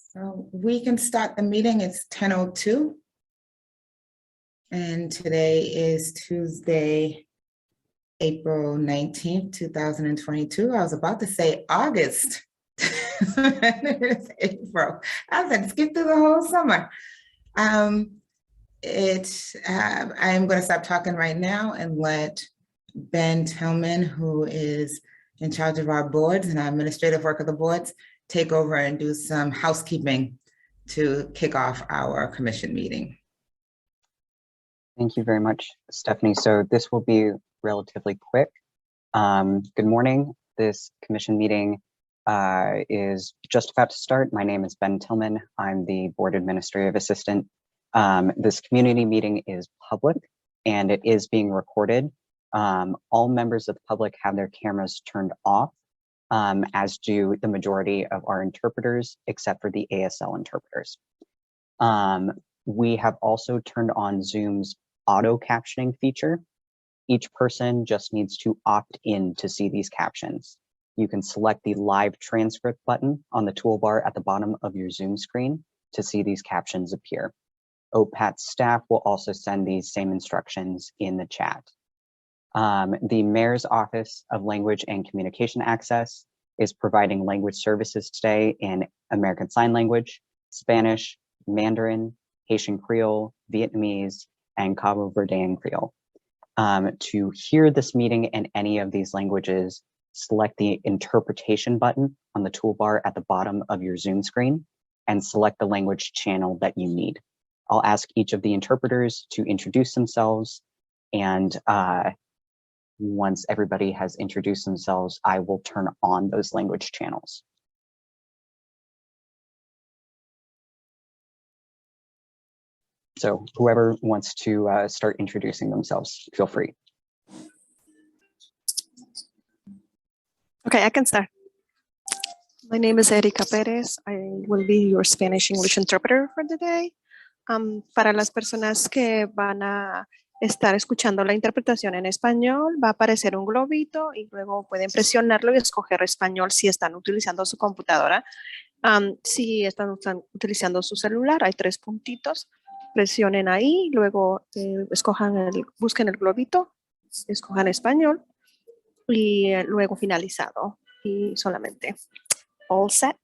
So we can start the meeting. It's 10:02. And today is Tuesday, April 19th, 2022. I was about to say August. It's April. I was like, skip through the whole summer. I'm going to stop talking right now and let Ben Tillman, who is in charge of our boards and our administrative work of the boards, take over and do some housekeeping to kick off our commission meeting. Thank you very much, Stephanie. So this will be relatively quick. Good morning. This commission meeting is just about to start. My name is Ben Tillman. I'm the board administrative assistant. This community meeting is public and it is being recorded. All members of the public have their cameras turned off, as do the majority of our interpreters, except for the ASL interpreters. We have also turned on Zoom's auto captioning feature. Each person just needs to opt in to see these captions. You can select the live transcript button on the toolbar at the bottom of your Zoom screen to see these captions appear. OPAT staff will also send these same instructions in the chat. The Mayor's Office of Language and Communication Access is providing language services today in American Sign Language, Spanish, Mandarin, Haitian Creole, Vietnamese, and Cabo Verdean Creole. To hear this meeting in any of these languages, select the interpretation button on the toolbar at the bottom of your Zoom screen and select the language channel that you need. I'll ask each of the interpreters to introduce themselves, and once everybody has introduced themselves, I will turn on those language channels. So whoever wants to start introducing themselves, feel free. Okay, I can start. My name is Erika Perez. I will be your Spanish-English interpreter for the day. Para las personas que van a estar escuchando la interpretación en español, va a aparecer un globito y luego pueden presionarlo y escoger español si están utilizando su computadora. Si están utilizando su celular, hay 3 puntitos. Presionen ahí, luego busquen el globito, escojan español y luego finalizado y solamente. All set.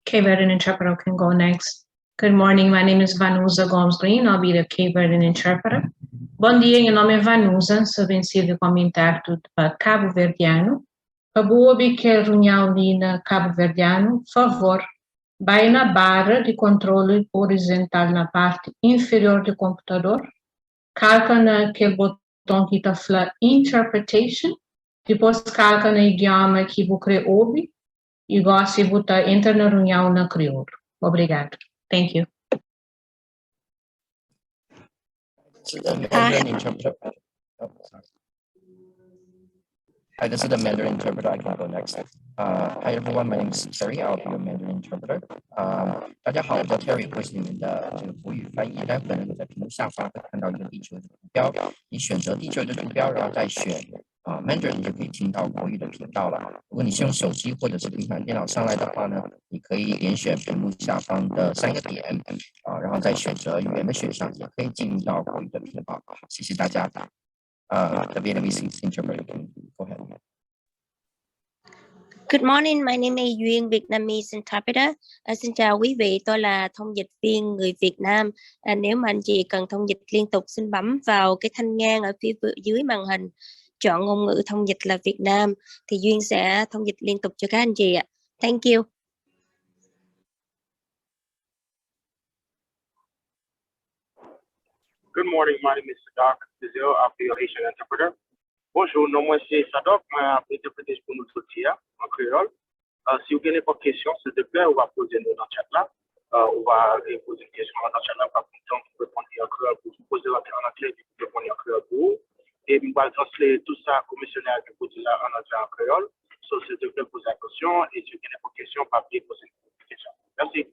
Cape Verdean interpreter can go next. Good morning, my name is Vanusa Gomes Green. I'll be the Cape Verdean interpreter. Bom dia, meu nome é Vanusa, sou vencida como intérprete para Cabo Verdeano. Para boa que reunião ali na Cabo Verdeano, favor, vai na barra de controle horizontal na parte inferior do computador, calca naquele botão que está falando Interpretation, depois calca no idioma que você quer ouvir e gosta de botar entra na reunião na crioulo. Obrigado. Thank you. This is the Mandarin interpreter. Oh, sorry. Hi, this is the Mandarin interpreter. I can go next. Hi everyone, my name is Terry. I'll be your Mandarin interpreter. 大家好，我叫 Terry， 我是你们的这个国语翻译。大家可能在屏幕下方会看到一个地球的图标，你选择地球的图标，然后再选Mandarin， 你就可以听到国语的频道了。如果你是用手机或者是平板电脑上来的话呢，你可以点选屏幕下方的3个点，然后再选择语言的选项，也可以进入到国语的频道。谢谢大家。The Vietnamese interpreter can go ahead. Good morning, my name is Duyên, Vietnamese interpreter. Xin chào quý vị, tôi là thông dịch viên người Việt Nam. Nếu mà anh chị cần thông dịch liên tục, xin bấm vào cái thanh ngang ở phía dưới màn hình, chọn ngôn ngữ thông dịch là Việt Nam, thì Duyên sẽ thông dịch liên tục cho các anh chị ạ. Thank you. Good morning, my name is Sadak Dizil, I'll be your Haitian interpreter. Bonjour, non, moi c'est Sadak, moi interpréter pour nous sortir en créole. Si vous avez n'importe question, s'il te plaît, on va poser nous dans le chat là. On va poser une question dans le chat là, pas content pour répondre en créole, pour vous poser en anglais, pour répondre en créole pour vous. Et puis, on va translater tout ça au commissionnaire qui pose là en anglais en créole. So, s'il te plaît, posez la question. Et si vous avez n'importe question, pas oublier de poser une question. Merci.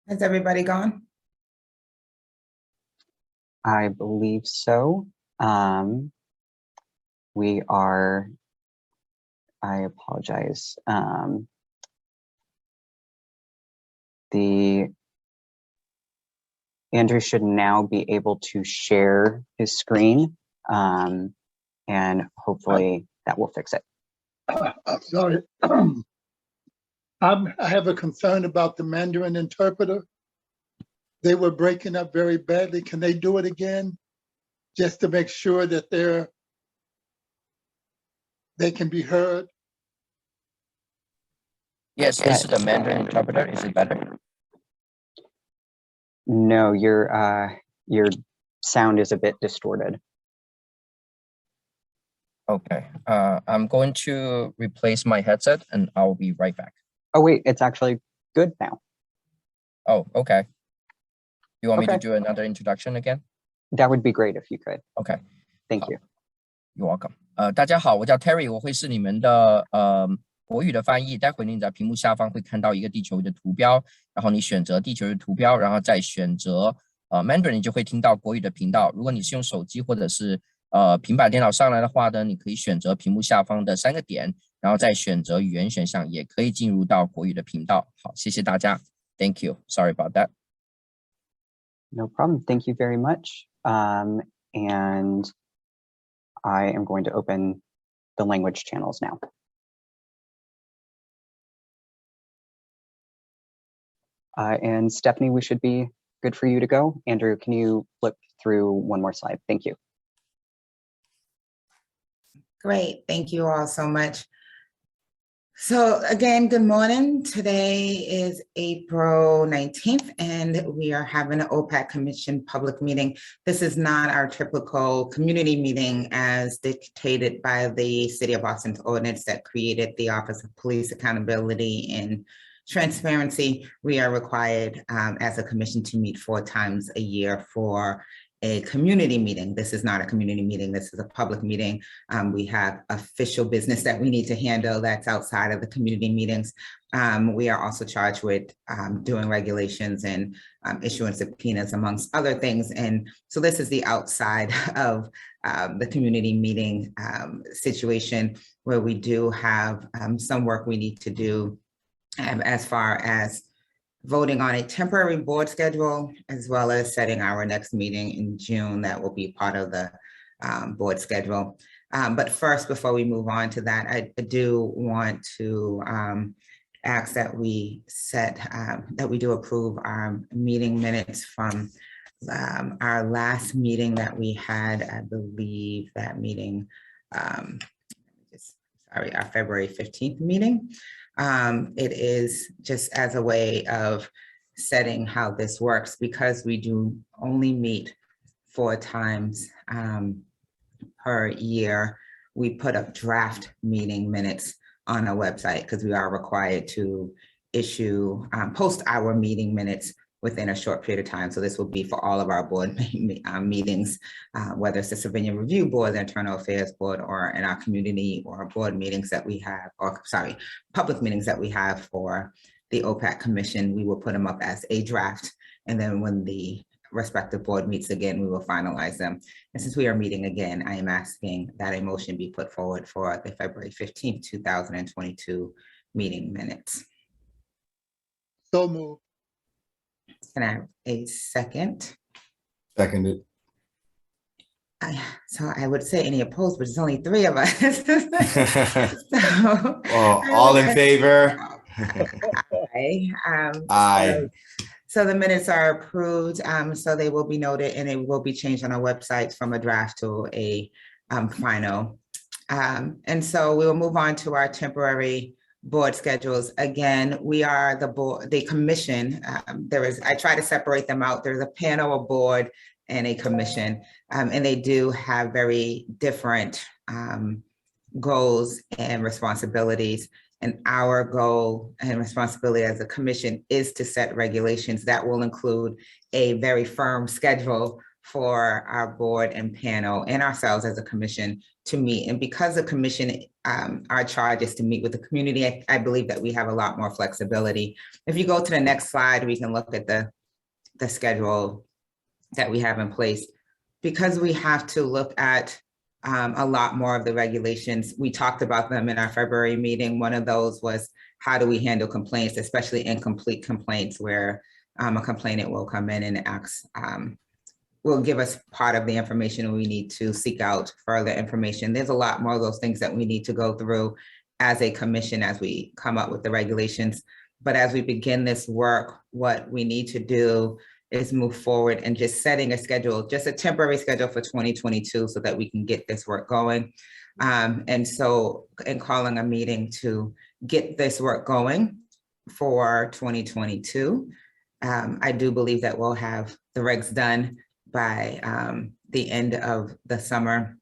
Has everybody gone? I believe so. We are, I apologize. Andrew should now be able to share his screen, and hopefully that will fix it. I'm sorry. I have a concern about the Mandarin interpreter. They were breaking up very badly. Can they do it again? Just to make sure that they can be heard? Yes, this is the Mandarin interpreter. Is it better? No, your sound is a bit distorted. Okay. I'm going to replace my headset and I'll be right back. Oh wait, it's actually good now. Oh, okay. You want me to Okay. do another introduction again? That would be great if you could. Okay. Thank you. You're welcome. 大家好，我叫 Terry， 我会是你们的国语的翻译。待会你在屏幕下方会看到一个地球仪的图标，然后你选择地球仪的图标，然后再选择Mandarin， 你就会听到国语的频道。如果你是用手机或者是平板电脑上来的话呢，你可以选择屏幕下方的3个点，然后再选择语言选项，也可以进入到国语的频道。好，谢谢大家。Thank you. Sorry about that. No problem. Thank you very much. And I am going to open the language channels now. And Stephanie, we should be good for you to go. Andrew, can you flip through one more slide? Thank you. Great, thank you all so much. So again, good morning. Today is April 19th, and we are having an OPAT Commission public meeting. This is not our typical community meeting as dictated by the City of Boston's ordinance that created the Office of Police Accountability and Transparency. We are required as a commission to meet 4 times a year for a community meeting. This is not a community meeting. This is a public meeting. We have official business that we need to handle that's outside of the community meetings. We are also charged with doing regulations and issuing subpoenas amongst other things. And so this is the outside of the community meeting situation where we do have some work we need to do as far as voting on a temporary board schedule, as well as setting our next meeting in June that will be part of the board schedule. But first, before we move on to that, I do want to ask that we do approve our meeting minutes from our last meeting that we had. I believe that meeting, our February 15th meeting. It is just as a way of setting how this works, because we do only meet 4 times per year. We put up draft meeting minutes on our website because we are required to issue, post our meeting minutes within a short period of time. So this will be for all of our board meetings, whether it's the Civilian Review Board, the Internal Affairs Board, or in our community or board meetings that we have, or sorry, public meetings that we have for the OPAT Commission. We will put them up as a draft. And then when the respective board meets again, we will finalize them. And since we are meeting again, I am asking that a motion be put forward for the February 15th, 2022 meeting minutes. So moved. Can I have a second? Seconded. So I would say any opposed, but there's only 3 of us. So, All in favor? Aye. Aye. So the minutes are approved. So they will be noted and it will be changed on our website from a draft to a final. And so we will move on to our temporary board schedules. Again, we are the board, the commission. I try to separate them out. There's a panel, a board, and a commission, and they do have very different goals and responsibilities. And our goal and responsibility as a commission is to set regulations that will include a very firm schedule for our board and panel and ourselves as a commission to meet. And because the commission, our charge is to meet with the community, I believe that we have a lot more flexibility. If you go to the next slide, we can look at the schedule that we have in place. Because we have to look at a lot more of the regulations, we talked about them in our February meeting. One of those was, how do we handle complaints, especially incomplete complaints where a complainant will come in and ask, will give us part of the information we need to seek out further information. There's a lot more of those things that we need to go through as a commission as we come up with the regulations. But as we begin this work, what we need to do is move forward and just setting a schedule, just a temporary schedule for 2022 so that we can get this work going. And so in calling a meeting to get this work going for 2022, I do believe that we'll have the regs done by the end of the summer,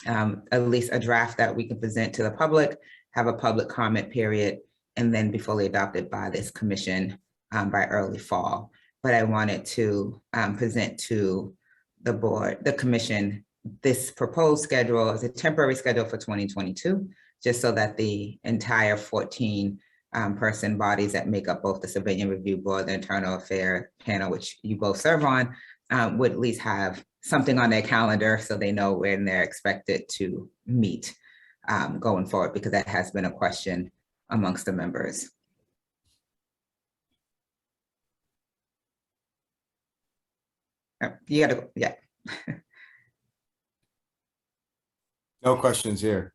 at least a draft that we can present to the public, have a public comment period, and then be fully adopted by this commission by early fall. But I wanted to present to the board, the commission, this proposed schedule as a temporary schedule for 2022, just so that the entire 14 person bodies that make up both the Civilian Review Board, the Internal Affairs Panel, which you both serve on, would at least have something on their calendar so they know when they're expected to meet going forward, because that has been a question amongst the members. You gotta, yeah. No questions here.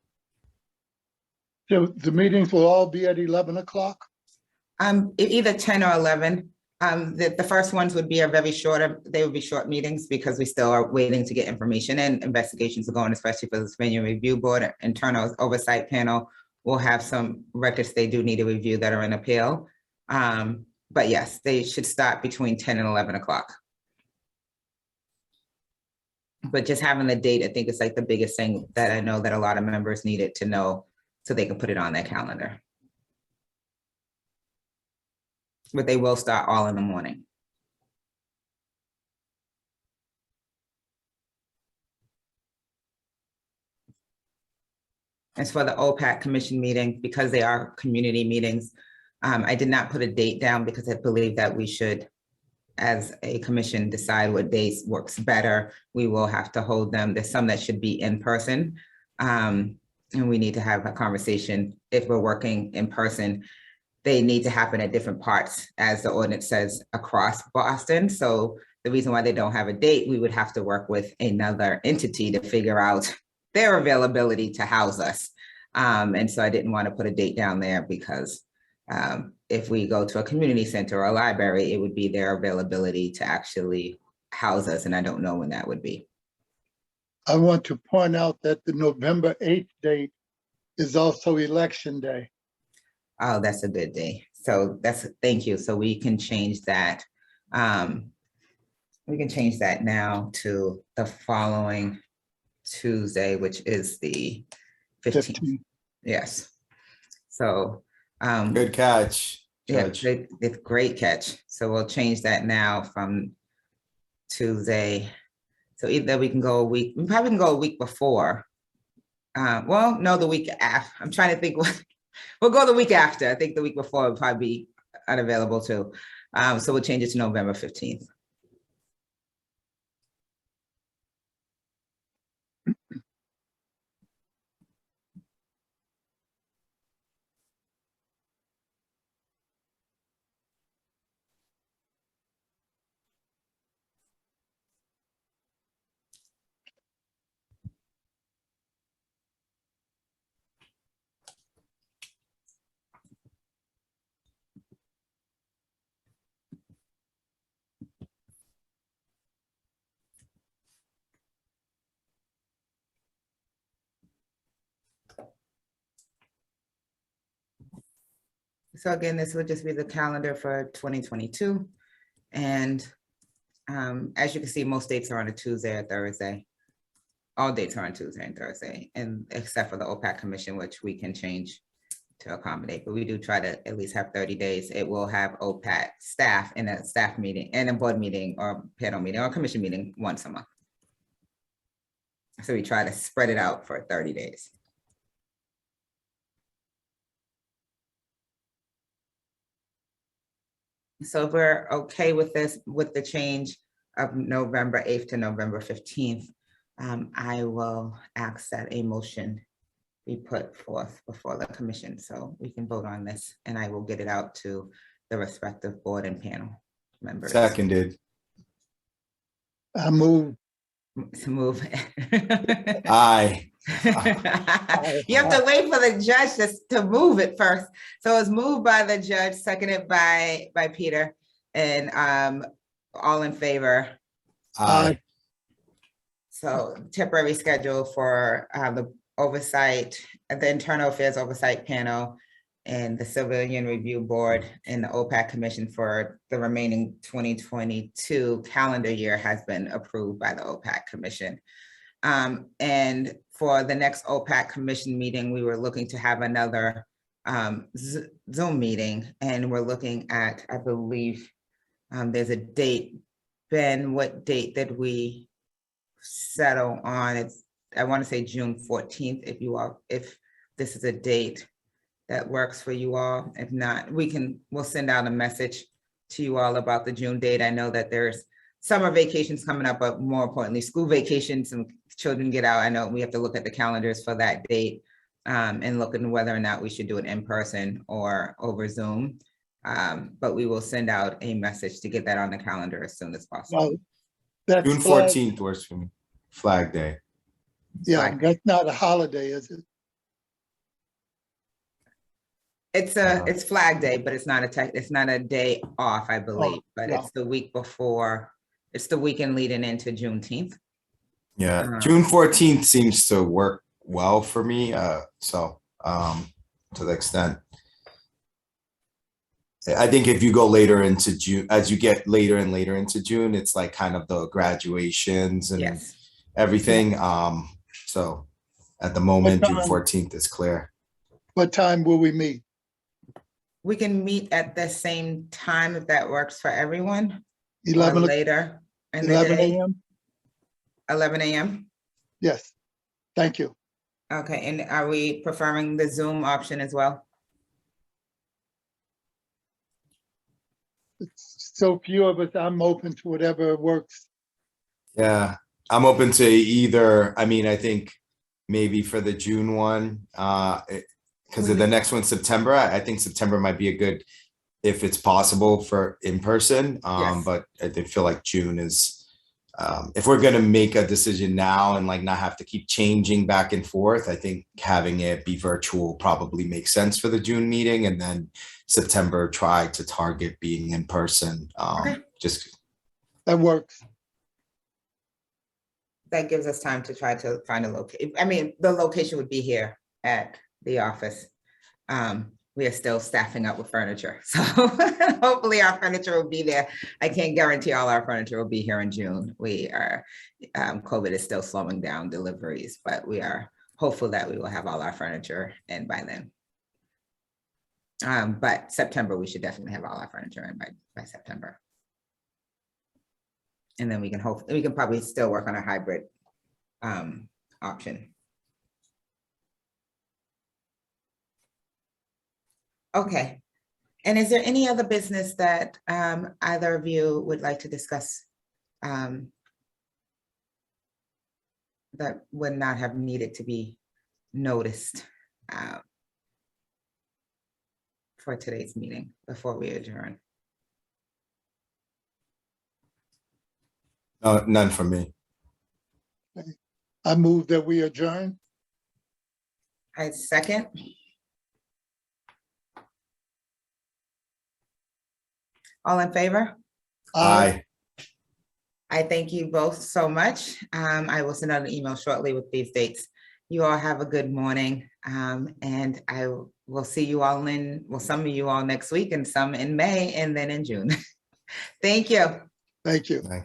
So the meetings will all be at 11 o'clock? Either 10 or 11. The first ones would be a very short, they would be short meetings because we still are waiting to get information and investigations are going, especially for the Civilian Review Board. Internal Oversight Panel will have some records they do need to review that are in appeal. But yes, they should start between 10 and 11 o'clock. But just having the date, I think it's like the biggest thing that I know that a lot of members needed to know so they can put it on their calendar. But they will start all in the morning. As for the OPAT commission meeting, because they are community meetings, I did not put a date down because I believe that we should, as a commission, decide what days works better. We will have to hold them. There's some that should be in person. And we need to have a conversation. If we're working in person, they need to happen at different parts, as the ordinance says, across Boston. So the reason why they don't have a date, we would have to work with another entity to figure out their availability to house us. And so I didn't want to put a date down there because if we go to a community center or a library, it would be their availability to actually house us. And I don't know when that would be. I want to point out that the November 8th date is also election day. Oh, that's a good day. So thank you. So we can change that. We can change that now to the following Tuesday, which is the 15th. Yes. So Good catch, Judge. yeah, it's great catch. So we'll change that now from Tuesday. So either we can go a week, we probably can go a week before. Well, no, the week after. I'm trying to think what, we'll go the week after. I think the week before would probably be unavailable too. So we'll change it to November 15th. So again, this would just be the calendar for 2022. And as you can see, most dates are on a Tuesday or Thursday. All dates are on Tuesday and Thursday, and except for the OPAT commission, which we can change to accommodate, but we do try to at least have 30 days. It will have OPAT staff in a staff meeting and a board meeting or panel meeting or commission meeting once a month. So we try to spread it out for 30 days. So if we're okay with this, with the change of November 8th to November 15th, I will ask that a motion be put forth before the commission so we can vote on this, and I will get it out to the respective board and panel members. Seconded. I move. To move. Aye. You have to wait for the judge to move it first. So it's moved by the judge, seconded by Peter, and all in favor. Aye. So temporary schedule for the oversight, the Internal Affairs Oversight Panel and the Civilian Review Board and the OPAT Commission for the remaining 2022 calendar year has been approved by the OPAT Commission. And for the next OPAT Commission meeting, we were looking to have another Zoom meeting, and we're looking at, I believe, there's a date. Ben, what date did we settle on? It's, I want to say June 14th, if this is a date that works for you all. If not, we'll send out a message to you all about the June date. I know that there's summer vacations coming up, but more importantly, school vacations and children get out. I know we have to look at the calendars for that date and look at whether or not we should do it in person or over Zoom. But we will send out a message to get that on the calendar as soon as possible. That's June 14th works for me. Flag Day. Yeah, Flag. that's not a holiday, is it? It's Flag Day, but it's not a day off, I believe, but no. it's the week before. It's the weekend leading into Juneteenth. Yeah, June 14th seems to work well for me. So to the extent, I think if you go later into June, as you get later and later into June, it's like kind of the graduations and Yes. everything. So at the moment, What June time? 14th is clear. What time will we meet? We can meet at the same time if that works for everyone. Or 11, later in the 11 day, a.m.? 11 a.m. Yes, thank you. Okay, and are we preferring the Zoom option as well? It's so few of us, I'm open to whatever works. Yeah, I'm open to either. I mean, I think maybe for the June one, because of the next one, September, I think September might be a good, if it's possible for in person. Yes. But I feel like June is, if we're gonna make a decision now and like not have to keep changing back and forth, I think having it be virtual probably makes sense for the June meeting, and then September try to target being in person. Okay. Just That works. That gives us time to try to find a location. I mean, the location would be here at the office. We are still staffing up with furniture, so hopefully our furniture will be there. I can't guarantee all our furniture will be here in June. We are, COVID is still slowing down deliveries, but we are hopeful that we will have all our furniture in by then. But September, we should definitely have all our furniture in by September. And then we can probably still work on a hybrid option. Okay, and is there any other business that either of you would like to discuss that would not have needed to be noticed for today's meeting before we adjourn? no, none from me. I move that we adjourn. I second. All in favor? Aye. I thank you both so much. I will send out an email shortly with these dates. You all have a good morning. And I will see you all some of you all next week and some in May and then in June. Thank you. Thank you. Aye.